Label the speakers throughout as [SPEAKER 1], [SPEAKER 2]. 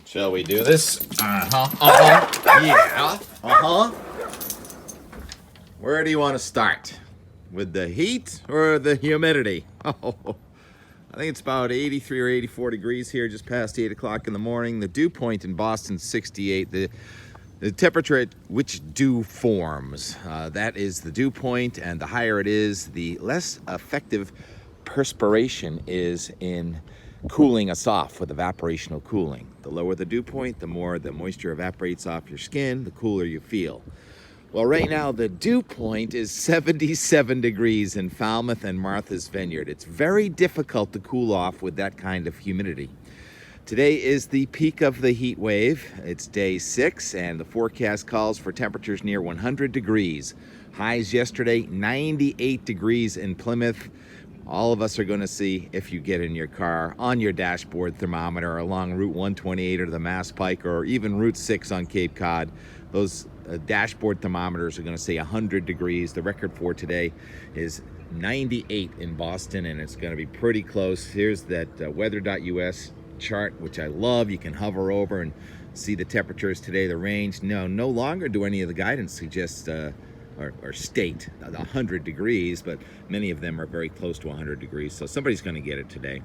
[SPEAKER 1] Shall we do this? Yeah. Where do you want to start? With the heat or the humidity? I think it's about 83 or 84 degrees here, just past 8 o'clock in the morning. The dew point in Boston, 68. The temperature at which dew forms, that is the dew point, and the higher it is, the less effective perspiration is in cooling us off with evaporational cooling. The lower the dew point, the more the moisture evaporates off your skin, the cooler you feel. Well, right now the dew point is 77 degrees in Falmouth and Martha's Vineyard. It's very difficult to cool off with that kind of humidity. Today is the peak of the heat wave. It's day 6, and the forecast calls for temperatures near 100 degrees. Highs yesterday, 98 degrees in Plymouth. All of us are going to see, if you get in your car, on your dashboard thermometer along Route 128 or the Mass Pike or even Route 6 on Cape Cod. Those dashboard thermometers are going to say 100 degrees. The record for today is 98 in Boston, and it's going to be pretty close. Here's that weather.us chart, which I love. You can hover over and see the temperatures today, the range. No longer do any of the guidance suggest or state 100 degrees, but many of them are very close to 100 degrees, so somebody's going to get it today.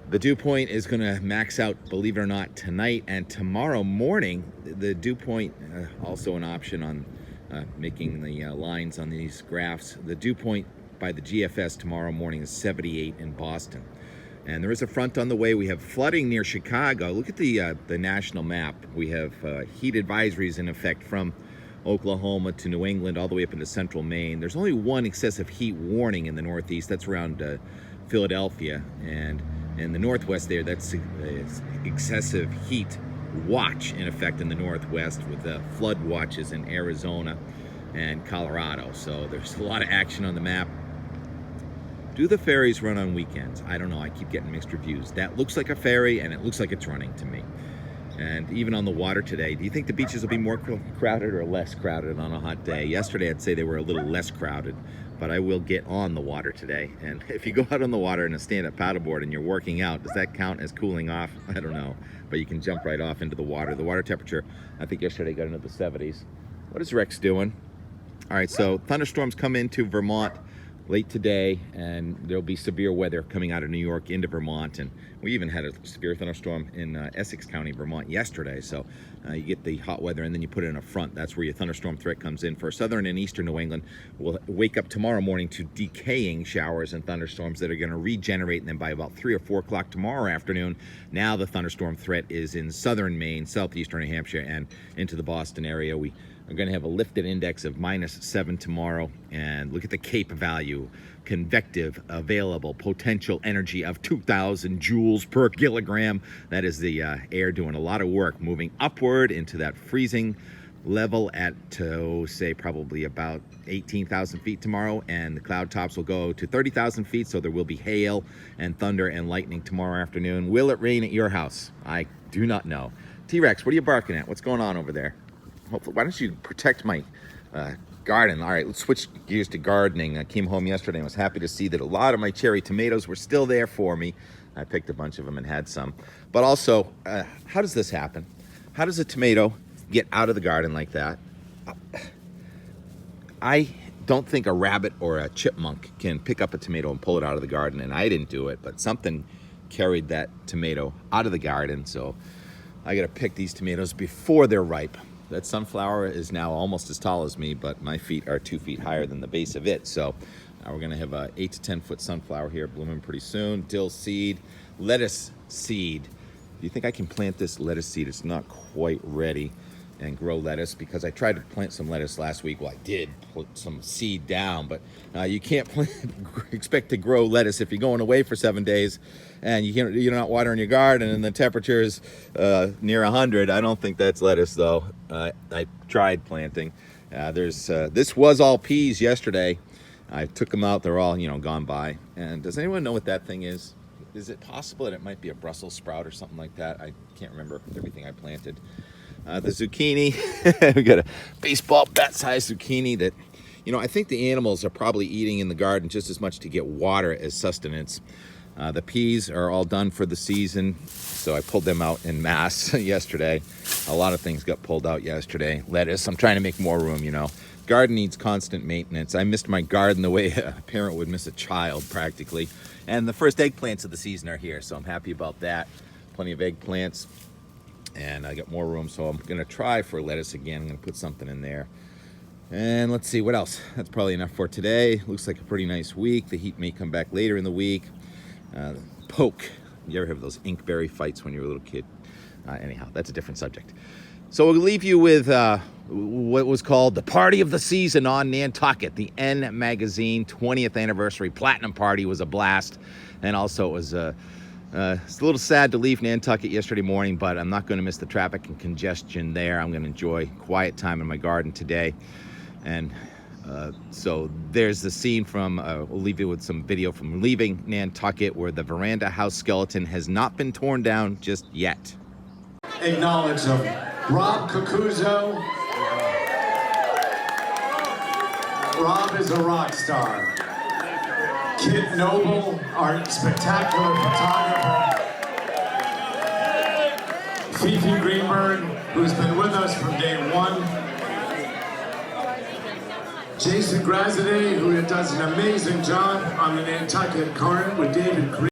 [SPEAKER 1] The dew point is going to max out, believe it or not, tonight and tomorrow morning. The dew point, also an option on making the lines on these graphs. The dew point by the GFS tomorrow morning is 78 in Boston. And there is a front on the way. We have flooding near Chicago. Look at the national map. We have heat advisories in effect from Oklahoma to New England, all the way up into central Maine. There's only one excessive heat warning in the Northeast. That's around Philadelphia. And in the Northwest there, that's excessive heat watch in effect in the Northwest, with the flood watches in Arizona and Colorado. So there's a lot of action on the map. Do the ferries run on weekends? I don't know. I keep getting mixed reviews. That looks like a ferry, and it looks like it's running to me. And even on the water today, do you think the beaches will be more crowded or less crowded on a hot day? Yesterday, I'd say they were a little less crowded, but I will get on the water today. And if you go out on the water in a stand-up paddleboard and you're working out, does that count as cooling off? I don't know. But you can jump right off into the water. The water temperature, I think yesterday got into the 70s. What is Rex doing? All right, so thunderstorms come into Vermont late today, and there'll be severe weather coming out of New York into Vermont, and we even had a severe thunderstorm in Essex County, Vermont yesterday. So you get the hot weather and then you put it in a front. That's where your thunderstorm threat comes in. For southern and eastern New England, we'll wake up tomorrow morning to decaying showers and thunderstorms that are going to regenerate, and then by about 3 or 4 o'clock tomorrow afternoon, now the thunderstorm threat is in southern Maine, southeastern New Hampshire, and into the Boston area. We are going to have a lifted index of -7 tomorrow, and look at the CAPE value. Convective available potential energy of 2,000 joules per kilogram. That is the air doing a lot of work, moving upward into that freezing level at, say, probably about 18,000 feet tomorrow, and the cloud tops will go to 30,000 feet, so there will be hail and thunder and lightning tomorrow afternoon. Will it rain at your house? I do not know. T-Rex, what are you barking at? What's going on over there? Hopefully, why don't you protect my garden? All right, let's switch gears to gardening. I came home yesterday and was happy to see that a lot of my cherry tomatoes were still there for me. I picked a bunch of them and had some. But also, how does this happen? How does a tomato get out of the garden like that? I don't think a rabbit or a chipmunk can pick up a tomato and pull it out of the garden, and I didn't do it, but something carried that tomato out of the garden, so I gotta pick these tomatoes before they're ripe. That sunflower is now almost as tall as me, but my feet are 2 feet higher than the base of it. So we're gonna have a 8 to 10 foot sunflower here blooming pretty soon. Dill seed, lettuce seed. Do you think I can plant this lettuce seed? It's not quite ready, and grow lettuce, because I tried to plant some lettuce last week. Well, I did put some seed down, but you can't expect to grow lettuce if you're going away for 7 days and you're not watering your garden and the temperature is near 100. I don't think that's lettuce, though. I tried planting. This was all peas yesterday. I took them out. They're all, gone by. And does anyone know what that thing is? Is it possible that it might be a Brussels sprout or something like that? I can't remember everything I planted. The zucchini, we got a baseball bat-sized zucchini that, I think the animals are probably eating in the garden just as much to get water as sustenance. The peas are all done for the season, so I pulled them out en masse yesterday. A lot of things got pulled out yesterday. Lettuce, I'm trying to make more room, you know. Garden needs constant maintenance. I missed my garden the way a parent would miss a child, practically. And the first eggplants of the season are here, so I'm happy about that. Plenty of eggplants, and I got more room, so I'm gonna try for lettuce again. I'm gonna put something in there. And let's see, what else? That's probably enough for today. Looks like a pretty nice week. The heat may come back later in the week. Poke. You ever have those inkberry fights when you were a little kid? Anyhow, that's a different subject. So we'll leave you with what was called the party of the season on Nantucket. The N Magazine 20th anniversary platinum party was a blast. And also it was it's a little sad to leave Nantucket yesterday morning, but I'm not going to miss the traffic and congestion there. I'm going to enjoy quiet time in my garden today. And so there's the scene from, we'll leave you with some video from leaving Nantucket, where the veranda house skeleton has not been torn down just yet.
[SPEAKER 2] Acknowledge them. Rob Cucuzzo. Rob is a rock star. Kit Noble, our spectacular photographer. Fifi Greenberg, who's been with us from day one. Jason Graziday, who does an amazing job on the Nantucket current with David Green.